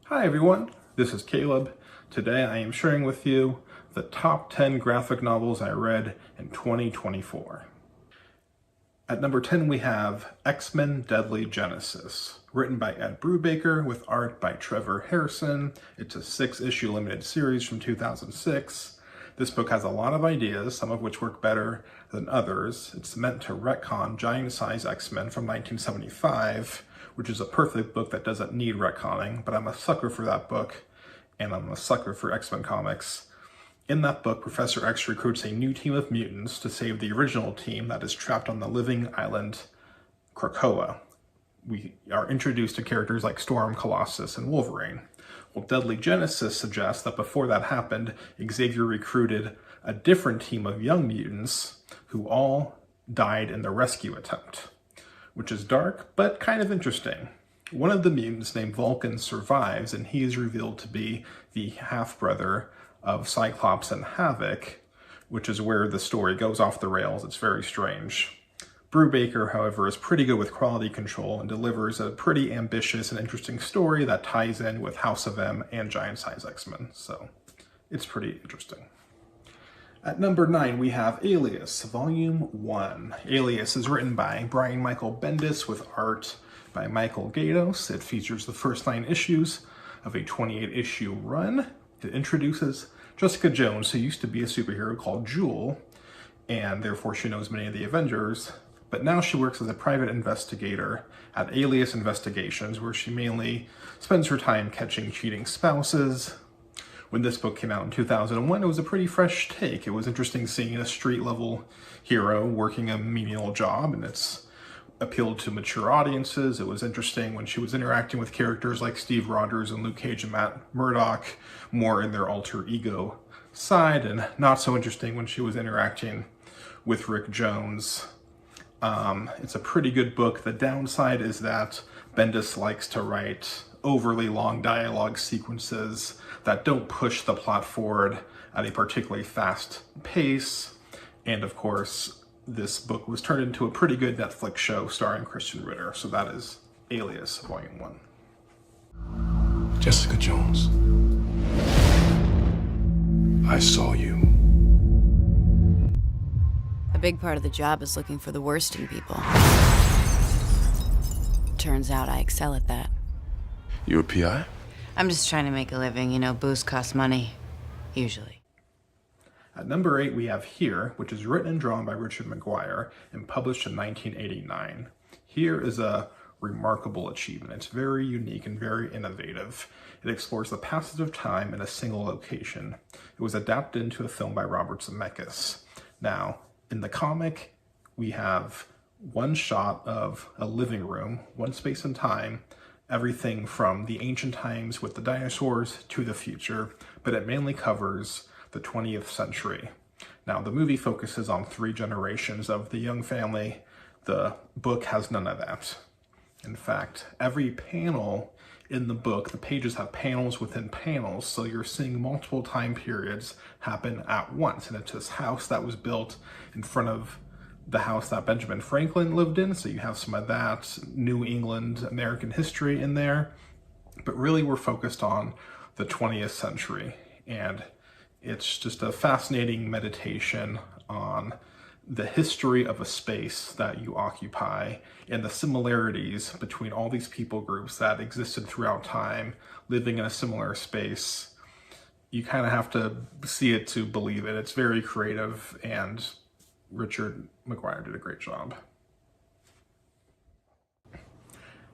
Hi everyone, this is Caleb. Today I am sharing with you the top 10 graphic novels I read in 2024. At number 10 we have X-Men Deadly Genesis, written by Ed Brubaker with art by Trevor Harrison. It's a 6-issue limited series from 2006. This book has a lot of ideas, some of which work better than others. It's meant to retcon Giant Size X-Men from 1975, which is a perfect book that doesn't need retconning, but I'm a sucker for that book, and I'm a sucker for X-Men comics. In that book, Professor X recruits a new team of mutants to save the original team that is trapped on the living island Krakoa. We are introduced to characters like Storm, Colossus, and Wolverine. Well, Deadly Genesis suggests that before that happened, Xavier recruited a different team of young mutants who all died in the rescue attempt, which is dark, but kind of interesting. One of the mutants named Vulcan survives, and he is revealed to be the half-brother of Cyclops and Havoc, which is where the story goes off the rails. It's very strange. Brubaker, however, is pretty good with quality control and delivers a pretty ambitious and interesting story that ties in with House of M and Giant Size X-Men, so it's pretty interesting. At number 9, we have Alias, Volume 1. Alias is written by Brian Michael Bendis with art by Michael Gaydos. It features the first 9 issues of a 28-issue run. It introduces Jessica Jones, who used to be a superhero called Jewel, and therefore she knows many of the Avengers, but now she works as a private investigator at Alias Investigations, where she mainly spends her time catching cheating spouses. When this book came out in 2001, it was a pretty fresh take. It was interesting seeing a street-level hero working a menial job, and it's appealed to mature audiences. It was interesting when she was interacting with characters like Steve Rogers and Luke Cage and Matt Murdock, more in their alter ego side, and not so interesting when she was interacting with Rick Jones. It's a pretty good book. The downside is that Bendis likes to write overly long dialogue sequences that don't push the plot forward at a particularly fast pace. And of course, this book was turned into a pretty good Netflix show starring Christian Ritter. So that is Alias, Volume 1. Jessica Jones, I saw you. A big part of the job is looking for the worst in people. Turns out I excel at that. You a PI? I'm just trying to make a living, you know, booze costs money. Usually. At number 8, we have Here, which is written and drawn by Richard Maguire and published in 1989. Here is a remarkable achievement. It's very unique and very innovative. It explores the passage of time in a single location. It was adapted into a film by Robert Zemeckis. Now, in the comic, we have one shot of a living room, one space and time, everything from the ancient times with the dinosaurs to the future, but it mainly covers the 20th century. Now, the movie focuses on 3 generations of the young family. The book has none of that. In fact, every panel in the book, the pages have panels within panels, so you're seeing multiple time periods happen at once. And it's this house that was built in front of the house that Benjamin Franklin lived in, so you have some of that New England American history in there. But really we're focused on the 20th century, and it's just a fascinating meditation on the history of a space that you occupy and the similarities between all these people groups that existed throughout time living in a similar space. You kind of have to see it to believe it. It's very creative, and Richard Maguire did a great job.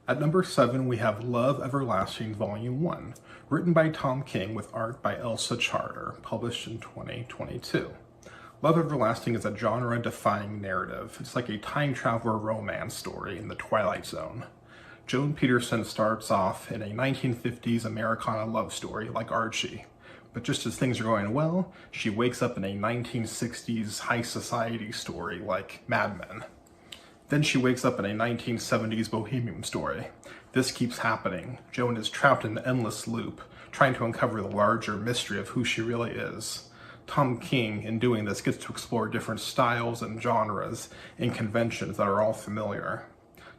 At number 7, we have Love Everlasting Volume 1, written by Tom King with art by Elsa Charter, published in 2022. Love Everlasting is a genre-defying narrative. It's like a time traveler romance story in the Twilight Zone. Joan Peterson starts off in a 1950s Americana love story like Archie. But just as things are going well, she wakes up in a 1960s high society story like Mad Men. Then she wakes up in a 1970s bohemian story. This keeps happening. Joan is trapped in an endless loop, trying to uncover the larger mystery of who she really is. Tom King, in doing this, gets to explore different styles and genres and conventions that are all familiar.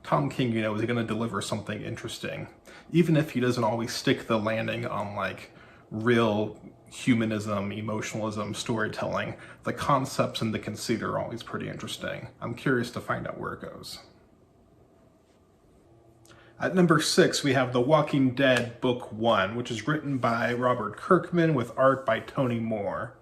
Tom King, is going to deliver something interesting. even if he doesn't always stick the landing on like real humanism, emotionalism, storytelling, the concepts and the conceit are always pretty interesting. I'm curious to find out where it goes. At number 6, we have The Walking Dead Book 1, which is written by Robert Kirkman with art by Tony Moore.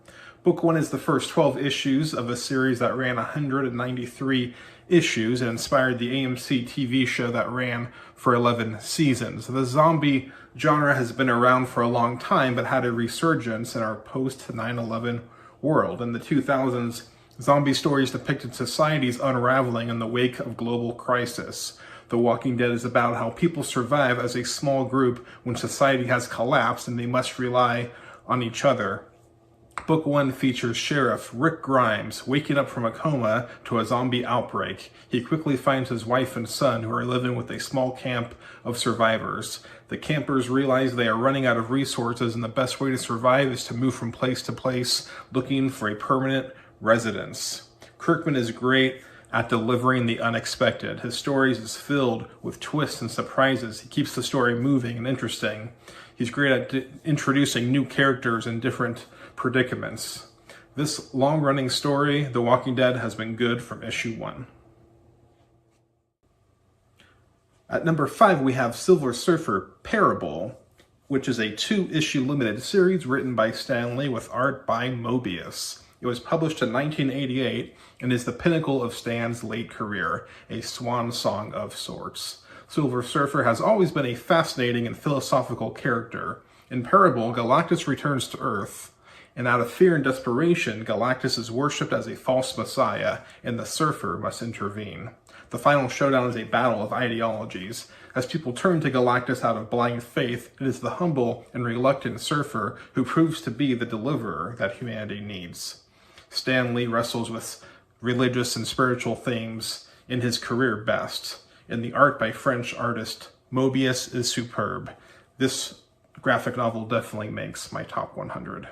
Book 1 is the first 12 issues of a series that ran 193 issues and inspired the AMC TV show that ran for 11 seasons. The zombie genre has been around for a long time, but had a resurgence in our post-9/11 world. In the 2000s, zombie stories depicted society's unraveling in the wake of global crisis. The Walking Dead is about how people survive as a small group when society has collapsed and they must rely on each other. Book 1 features Sheriff Rick Grimes waking up from a coma to a zombie outbreak. He quickly finds his wife and son who are living with a small camp of survivors. The campers realize they are running out of resources and the best way to survive is to move from place to place looking for a permanent residence. Kirkman is great at delivering the unexpected. His stories is filled with twists and surprises. He keeps the story moving and interesting. He's great at introducing new characters and different predicaments. This long-running story, The Walking Dead, has been good from issue 1. At number 5, we have Silver Surfer Parable, which is a 2-issue limited series written by Stan Lee with art by Mobius. It was published in 1988 and is the pinnacle of Stan's late career, a swan song of sorts. Silver Surfer has always been a fascinating and philosophical character. In Parable, Galactus returns to Earth, and out of fear and desperation, Galactus is worshipped as a false messiah, and the Surfer must intervene. The final showdown is a battle of ideologies. As people turn to Galactus out of blind faith, it is the humble and reluctant Surfer who proves to be the deliverer that humanity needs. Stan Lee wrestles with religious and spiritual themes in his career best, and the art by French artist Mobius is superb. This graphic novel definitely makes my top 100.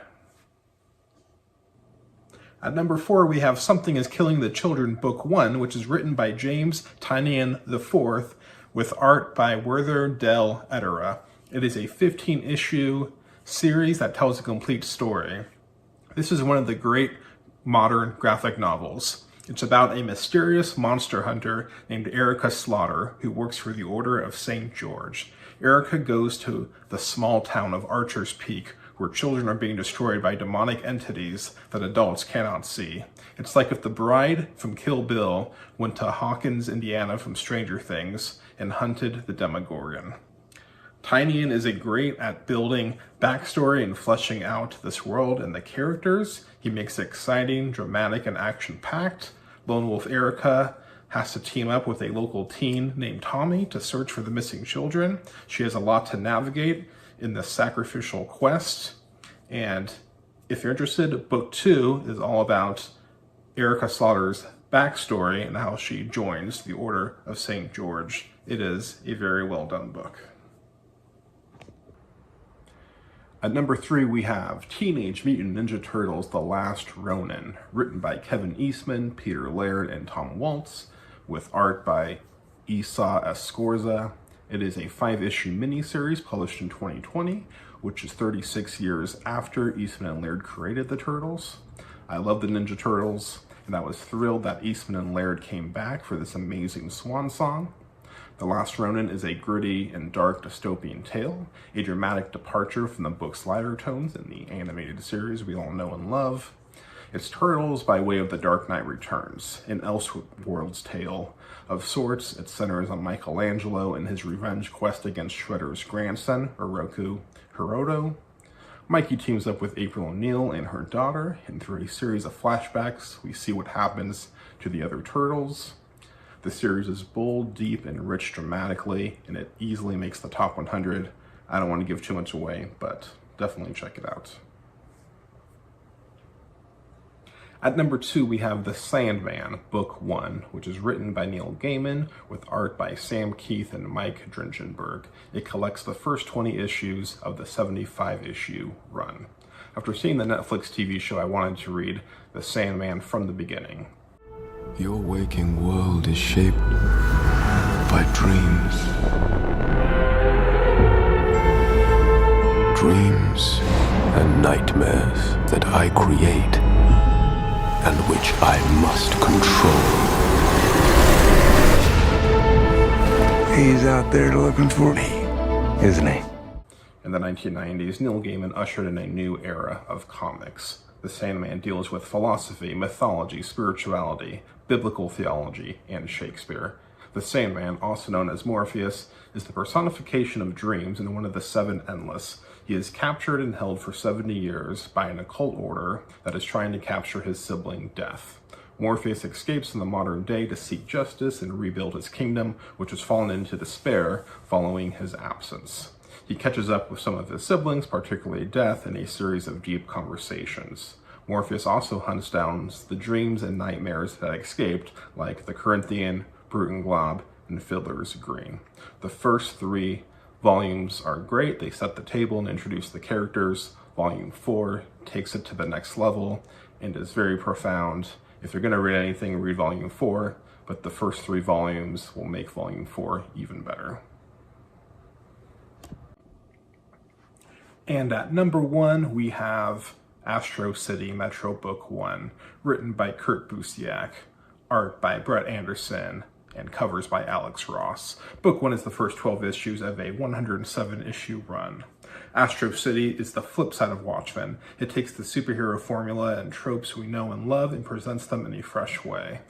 At number 4, we have Something is Killing the Children Book 1, which is written by James Tynion IV with art by Werther Del Ettera. It is a 15-issue series that tells a complete story. This is one of the great modern graphic novels. It's about a mysterious monster hunter named Erica Slaughter who works for the Order of St. George. Erica goes to the small town of Archer's Peak, where children are being destroyed by demonic entities that adults cannot see. It's like if the bride from Kill Bill went to Hawkins, Indiana from Stranger Things and hunted the Demogorgon. Tynion is great at building backstory and fleshing out this world and the characters. He makes it exciting, dramatic, and action-packed. Lone Wolf Erica has to team up with a local teen named Tommy to search for the missing children. She has a lot to navigate in the sacrificial quest. And if you're interested, Book 2 is all about Erica Slaughter's backstory and how she joins the Order of St. George. It is a very well done book. At number 3, we have Teenage Mutant Ninja Turtles: The Last Ronin, written by Kevin Eastman, Peter Laird, and Tom Waltz, with art by Esau Escorza. It is a 5-issue miniseries published in 2020, which is 36 years after Eastman and Laird created the Turtles. I love the Ninja Turtles, and I was thrilled that Eastman and Laird came back for this amazing swan song. The Last Ronin is a gritty and dark dystopian tale, a dramatic departure from the book's lighter tones in the animated series we all know and love. It's Turtles by way of The Dark Knight Returns, an Elseworlds tale of sorts. It centers on Michelangelo and his revenge quest against Shredder's grandson, Oroku Hiroto. Mikey teams up with April O'Neil and her daughter, and through a series of flashbacks, we see what happens to the other Turtles. The series is bold, deep, and rich dramatically, and it easily makes the top 100. I don't want to give too much away, but definitely check it out. At number 2, we have The Sandman, Book 1, which is written by Neil Gaiman with art by Sam Keith and Mike Dringenberg. It collects the first 20 issues of the 75-issue run. After seeing the Netflix TV show, I wanted to read The Sandman from the beginning. Your waking world is shaped by dreams. dreams and nightmares that I create and which I must control. He's out there looking for me, isn't he? In the 1990s, Neil Gaiman ushered in a new era of comics. The Sandman deals with philosophy, mythology, spirituality, biblical theology, and Shakespeare. The Sandman, also known as Morpheus, is the personification of dreams and one of the seven endless. He is captured and held for 70 years by an occult order that is trying to capture his sibling, Death. Morpheus escapes in the modern day to seek justice and rebuild his kingdom, which has fallen into despair following his absence. He catches up with some of his siblings, particularly Death, in a series of deep conversations. Morpheus also hunts down the dreams and nightmares that escaped, like the Corinthian, Brute Glob, and Fiddler's Green. The first 3 volumes are great. They set the table and introduce the characters. Volume 4 takes it to the next level and is very profound. If you're going to read anything, read Volume 4, but the first 3 volumes will make Volume 4 even better. And at number 1, we have Astro City Metro Book 1, written by Kurt Busiek, art by Brett Anderson, and covers by Alex Ross. Book 1 is the first 12 issues of a 107-issue run. Astro City is the flip side of Watchmen. It takes the superhero formula and tropes we know and love and presents them in a fresh way.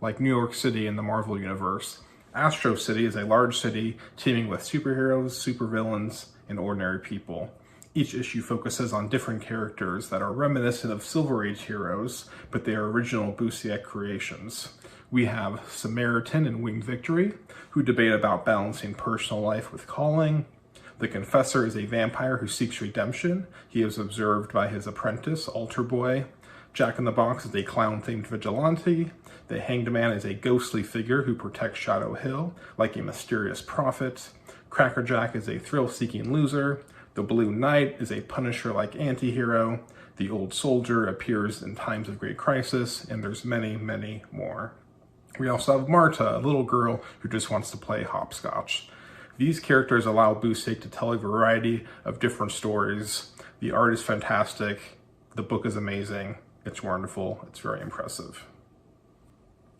Like New York City in the Marvel Universe, Astro City is a large city teeming with superheroes, supervillains, and ordinary people. Each issue focuses on different characters that are reminiscent of Silver Age heroes, but they are original Busiek creations. We have Samaritan and Winged Victory, who debate about balancing personal life with calling. The Confessor is a vampire who seeks redemption. He is observed by his apprentice, Altar Boy. Jack in the Box is a clown-themed vigilante. The Hanged Man is a ghostly figure who protects Shadow Hill, like a mysterious prophet. Crackerjack is a thrill-seeking loser. The Blue Knight is a Punisher-like anti-hero. The Old Soldier appears in times of great crisis, and there's many, many more. We also have Marta, a little girl who just wants to play hopscotch. These characters allow Busiek to tell a variety of different stories. The art is fantastic. The book is amazing. It's wonderful. It's very impressive.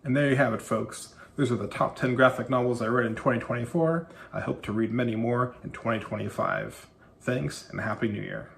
And there you have it, folks. Those are the top 10 graphic novels I read in 2024. I hope to read many more in 2025. Thanks, and Happy New Year.